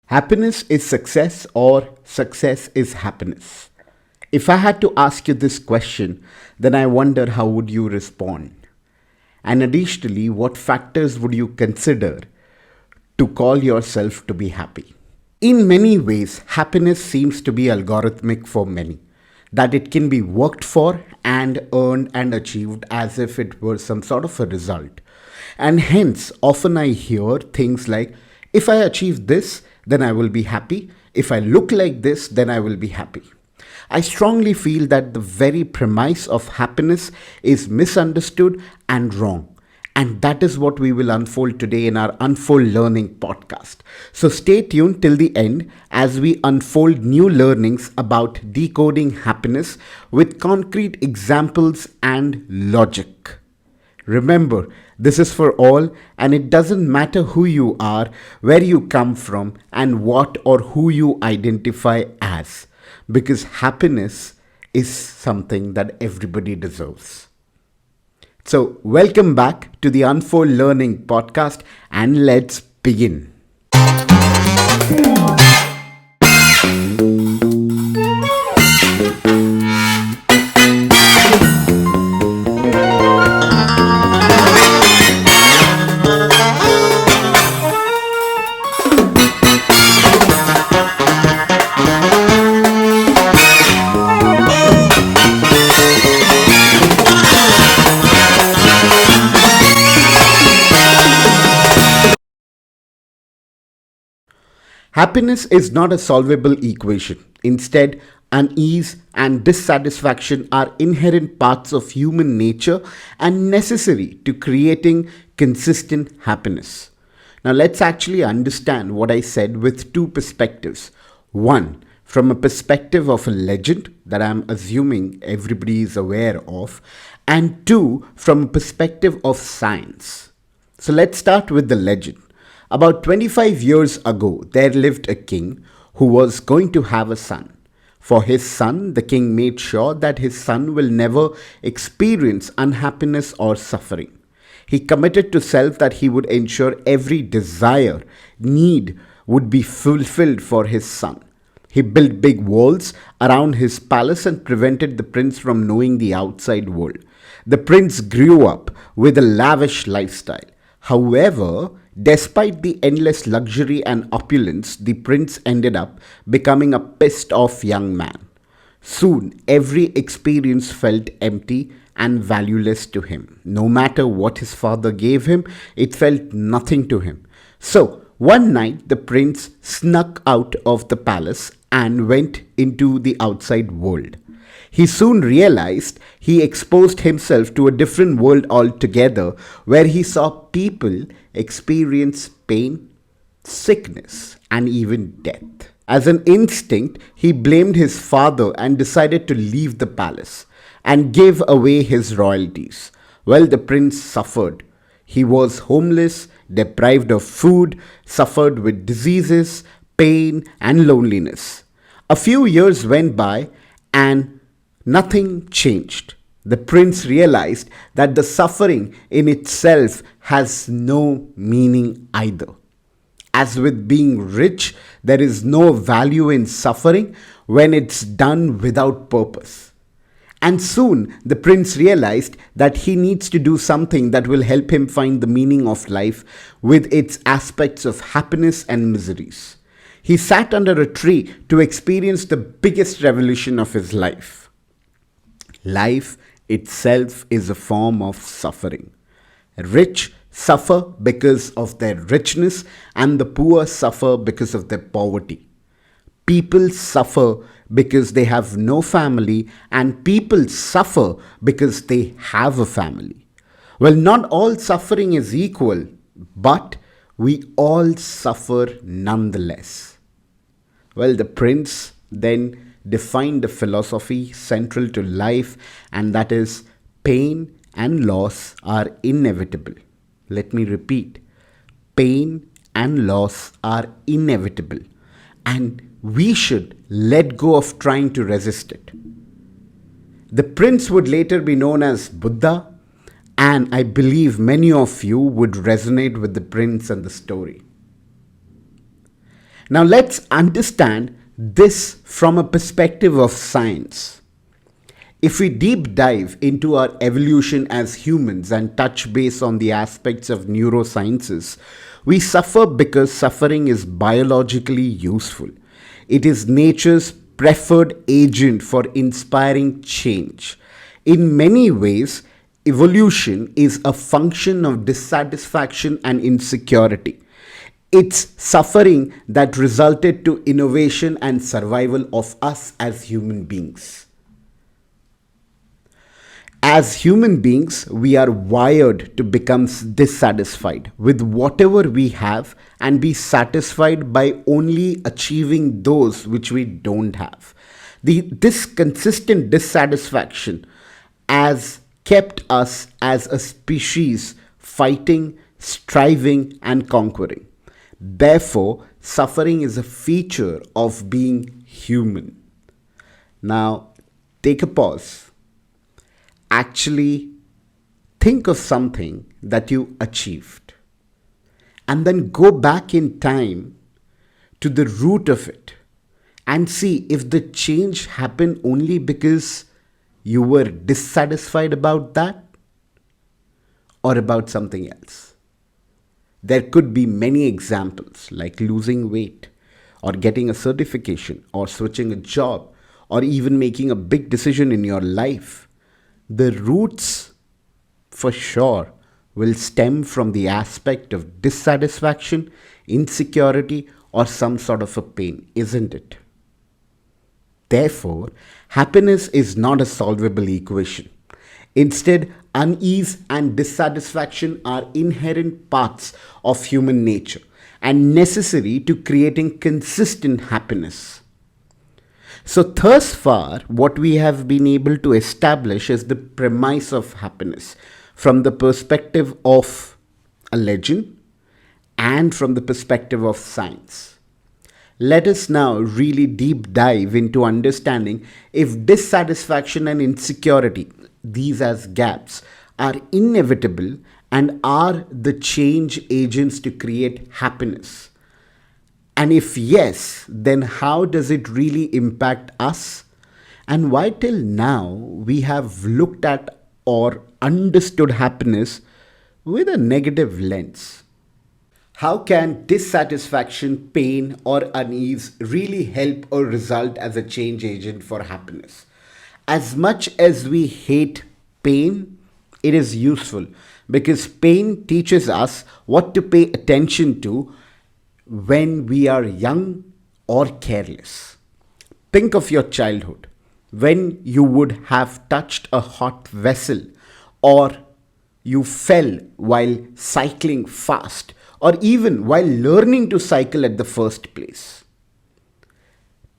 Happiness is success or success is happiness? If I had to ask you this question, then I wonder how would you respond? And additionally, what factors would you consider to call yourself to be happy? In many ways, happiness seems to be algorithmic for many, that it can be worked for and earned and achieved as if it were some sort of a result. And hence, often I hear things like, if I achieve this, then I will be happy. If I look like this, then I will be happy. I strongly feel that the very premise of happiness is misunderstood and wrong. And that is what we will unfold today in our Unfoldlearning podcast. So stay tuned till the end as we unfold new learnings about decoding happiness with concrete examples and logic. Remember, this is for all, and it doesn't matter who you are, where you come from, and what or who you identify as, because happiness is something that everybody deserves. So, welcome back to the Unfoldlearning Podcast, and let's begin. Happiness is not a solvable equation. Instead, unease and dissatisfaction are inherent parts of human nature and necessary to creating consistent happiness. Now, let's actually understand what I said with two perspectives. One, from a perspective of a legend that I'm assuming everybody is aware of, and two, from a perspective of science. So, let's start with the legend. About 25 years ago, there lived a king who was going to have a son. For his son, the king made sure that his son will never experience unhappiness or suffering. He committed to self that he would ensure every desire, need would be fulfilled for his son. He built big walls around his palace and prevented the prince from knowing the outside world. The prince grew up with a lavish lifestyle. However, despite the endless luxury and opulence, the prince ended up becoming a pissed off young man. Soon, every experience felt empty and valueless to him. No matter what his father gave him, it felt nothing to him. So, one night, the prince snuck out of the palace and went into the outside world. He soon realized he exposed himself to a different world altogether where he saw people experience pain, sickness, and even death. As an instinct, he blamed his father and decided to leave the palace and give away his royalties. Well, the prince suffered. He was homeless, deprived of food, suffered with diseases, pain, and loneliness. A few years went by and nothing changed. The prince realized that the suffering in itself has no meaning either. As with being rich, there is no value in suffering when it's done without purpose. And soon the prince realized that he needs to do something that will help him find the meaning of life with its aspects of happiness and miseries. He sat under a tree to experience the biggest revolution of his life. Life itself is a form of suffering. Rich suffer because of their richness and the poor suffer because of their poverty. People suffer because they have no family and people suffer because they have a family. Well, not all suffering is equal, but we all suffer nonetheless. Well, the prince then defined a philosophy central to life, and that is pain and loss are inevitable. Let me repeat, pain and loss are inevitable, and we should let go of trying to resist it. The prince would later be known as Buddha, and I believe many of you would resonate with the prince and the story. Now let's understand this from a perspective of science. If we deep dive into our evolution as humans and touch base on the aspects of neurosciences, we suffer because suffering is biologically useful. It is nature's preferred agent for inspiring change. In many ways, evolution is a function of dissatisfaction and insecurity. It's suffering that resulted to innovation and survival of us as human beings. As human beings, we are wired to become dissatisfied with whatever we have and be satisfied by only achieving those which we don't have. This consistent dissatisfaction has kept us as a species fighting, striving, and conquering. Therefore, suffering is a feature of being human. Now, take a pause. Actually, think of something that you achieved and then go back in time to the root of it and see if the change happened only because you were dissatisfied about that or about something else. There could be many examples like losing weight or getting a certification or switching a job or even making a big decision in your life. The roots, for sure, will stem from the aspect of dissatisfaction, insecurity, or some sort of a pain, isn't it? Therefore, happiness is not a solvable equation. Instead, unease and dissatisfaction are inherent parts of human nature and necessary to creating consistent happiness. So thus far, what we have been able to establish is the premise of happiness from the perspective of a legend and from the perspective of science. Let us now really deep dive into understanding if dissatisfaction and insecurity, these as gaps, are inevitable and are the change agents to create happiness. And if yes, then how does it really impact us? And why till now we have looked at or understood happiness with a negative lens? How can dissatisfaction, pain, or unease really help or result as a change agent for happiness? As much as we hate pain, it is useful because pain teaches us what to pay attention to when we are young or careless. Think of your childhood when you would have touched a hot vessel or you fell while cycling fast or even while learning to cycle at the first place.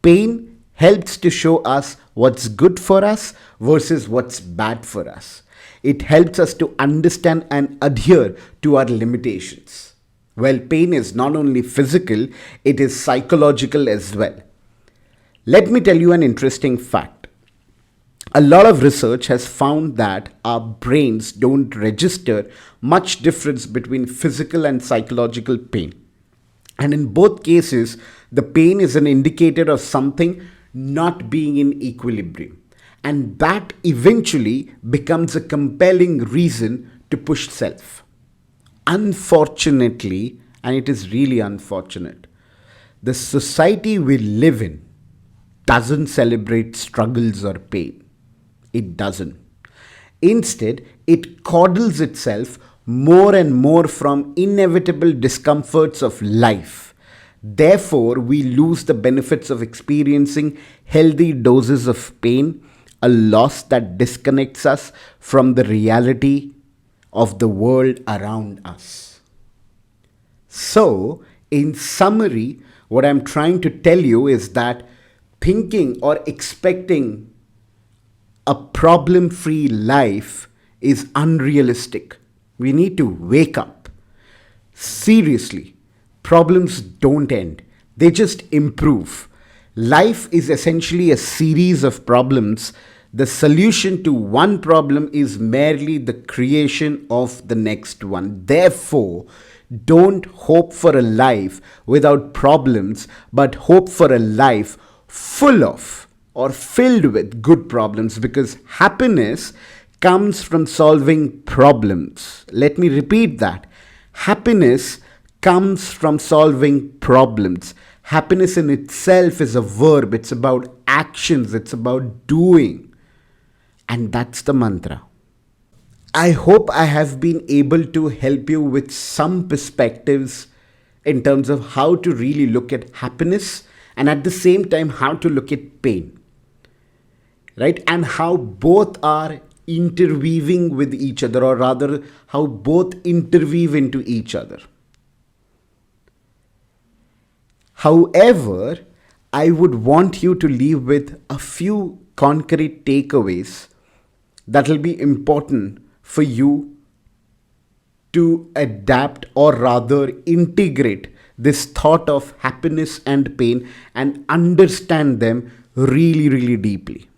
Pain helps to show us what's good for us versus what's bad for us. It helps us to understand and adhere to our limitations. Well, pain is not only physical, it is psychological as well. Let me tell you an interesting fact. A lot of research has found that our brains don't register much difference between physical and psychological pain. And in both cases, the pain is an indicator of something not being in equilibrium. And that eventually becomes a compelling reason to push self. Unfortunately, and it is really unfortunate, the society we live in doesn't celebrate struggles or pain. It doesn't. Instead, it coddles itself more and more from inevitable discomforts of life. Therefore, we lose the benefits of experiencing healthy doses of pain, a loss that disconnects us from the reality of the world around us. So, in summary, what I'm trying to tell you is that thinking or expecting a problem-free life is unrealistic. We need to wake up. Seriously, problems don't end. They just improve. Life is essentially a series of problems. The solution to one problem is merely the creation of the next one. Therefore, Don't hope for a life without problems, but hope for a life full of or filled with good problems, because happiness comes from solving problems. Let me repeat that. Happiness comes from solving problems. Happiness in itself is a verb. It's about actions. It's about doing. And that's the mantra. I hope I have been able to help you with some perspectives in terms of how to really look at happiness, and at the same time how to look at pain, right? And how both are interweaving with each other, or rather how both interweave into each other. However, I would want you to leave with a few concrete takeaways that will be important for you to adapt, or rather integrate this thought of happiness and pain and understand them really, really deeply,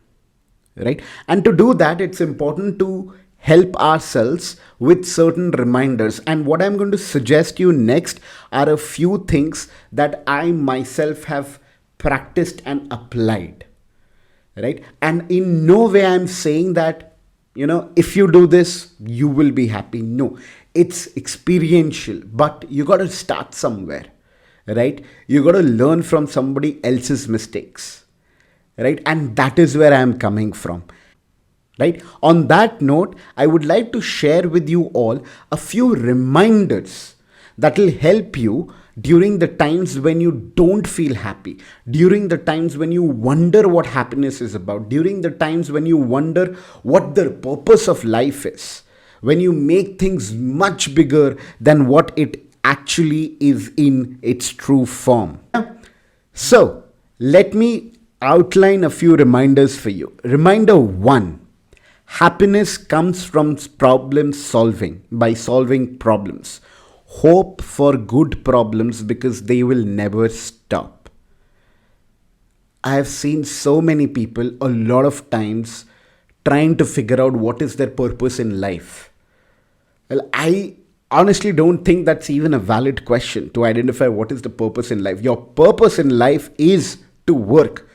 right? And to do that, it's important to help ourselves with certain reminders. And what I'm going to suggest you next are a few things that I myself have practiced and applied, right? And in no way I'm saying that, if you do this, you will be happy. No, it's experiential, but you got to start somewhere, right? You got to learn from somebody else's mistakes, right? And that is where I'm coming from, right? On that note, I would like to share with you all a few reminders that will help you during the times when you don't feel happy, during the times when you wonder what happiness is about, during the times when you wonder what the purpose of life is, when you make things much bigger than what it actually is in its true form. So, let me outline a few reminders for you. Reminder 1. Happiness comes from problem solving, by solving problems. Hope for good problems because they will never stop. I have seen so many people a lot of times trying to figure out what is their purpose in life. Well, I honestly don't think that's even a valid question to identify what is the purpose in life. Your purpose in life is to work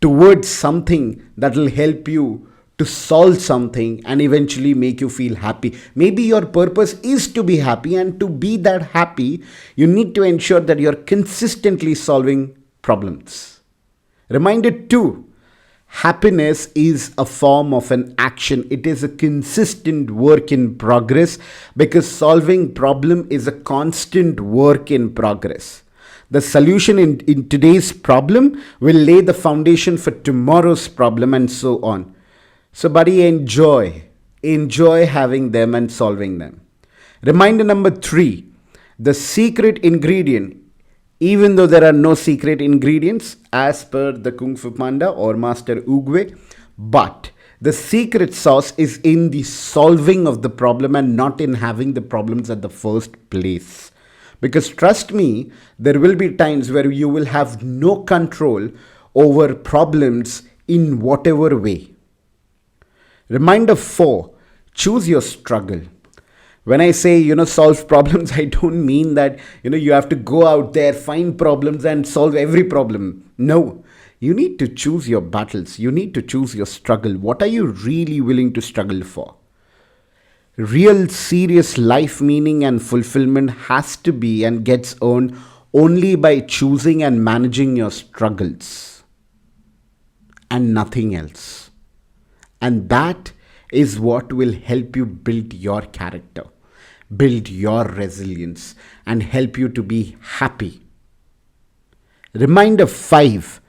towards something that will help you to solve something and eventually make you feel happy. Maybe your purpose is to be happy, and to be that happy, you need to ensure that you're consistently solving problems. Reminder 2. Happiness is a form of an action. It is a consistent work in progress, because solving problem is a constant work in progress. The solution in today's problem will lay the foundation for tomorrow's problem, and so on. So buddy, enjoy having them and solving them. Reminder number 3, the secret ingredient, even though there are no secret ingredients as per the Kung Fu Panda or Master Oogway, but the secret sauce is in the solving of the problem and not in having the problems at the first place. Because trust me, there will be times where you will have no control over problems in whatever way. Reminder 4, choose your struggle. When I say, solve problems, I don't mean that, you have to go out there, find problems and solve every problem. No, you need to choose your battles. You need to choose your struggle. What are you really willing to struggle for? Real serious life meaning and fulfillment has to be and gets earned only by choosing and managing your struggles and nothing else. And that is what will help you build your character, build your resilience, and help you to be happy. Reminder 5,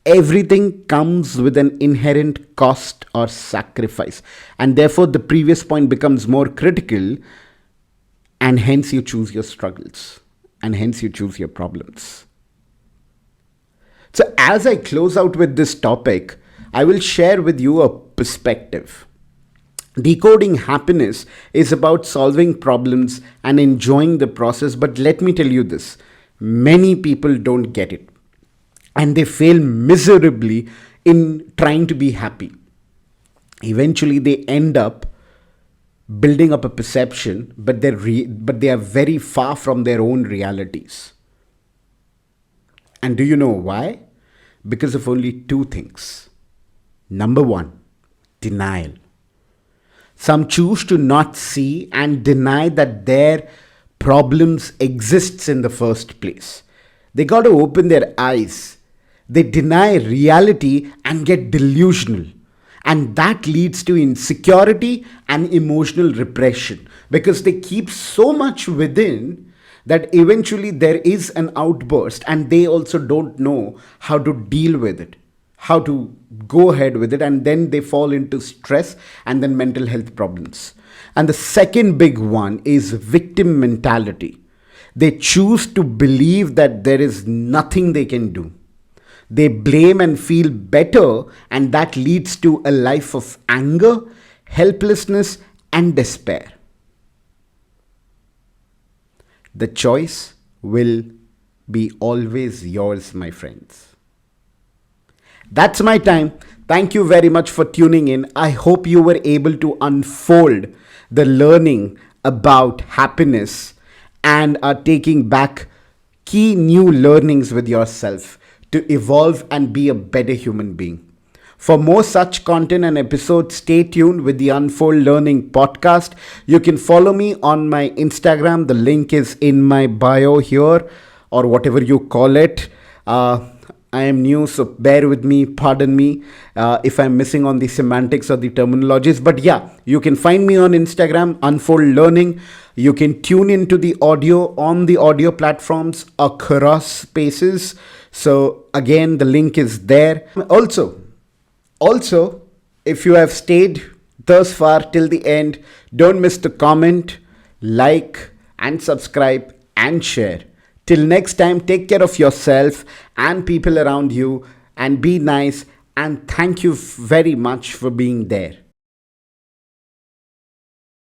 everything comes with an inherent cost or sacrifice. And therefore, the previous point becomes more critical, and hence you choose your struggles, and hence you choose your problems. So as I close out with this topic, I will share with you a perspective. Decoding happiness is about solving problems and enjoying the process. But let me tell you this, many people don't get it, and they fail miserably in trying to be happy. Eventually, they end up building up a perception, but but they are very far from their own realities. And do you know why? Because of only two things. Number one, denial. Some choose to not see and deny that their problems exists in the first place. They got to open their eyes. They deny reality and get delusional. And that leads to insecurity and emotional repression because they keep so much within that eventually there is an outburst and they also don't know how to deal with it, how to go ahead with it, and then they fall into stress and then mental health problems. And the second big one is victim mentality. They choose to believe that there is nothing they can do. They blame and feel better, and that leads to a life of anger, helplessness, and despair. The choice will be always yours, my friends. That's my time. Thank you very much for tuning in. I hope you were able to unfold the learning about happiness and are taking back key new learnings with yourself to evolve and be a better human being. For more such content and episodes, stay tuned with the Unfoldlearning Podcast. You can follow me on my Instagram. The link is in my bio here, or whatever you call it. I am new, so bear with me, pardon me if I'm missing on the semantics or the terminologies. But yeah, you can find me on Instagram, Unfoldlearning. You can tune into the audio on the audio platforms across spaces. So again, the link is there. Also, if you have stayed thus far till the end, don't miss to comment, like, and subscribe and share. Till next time, take care of yourself and people around you and be nice. And thank you very much for being there.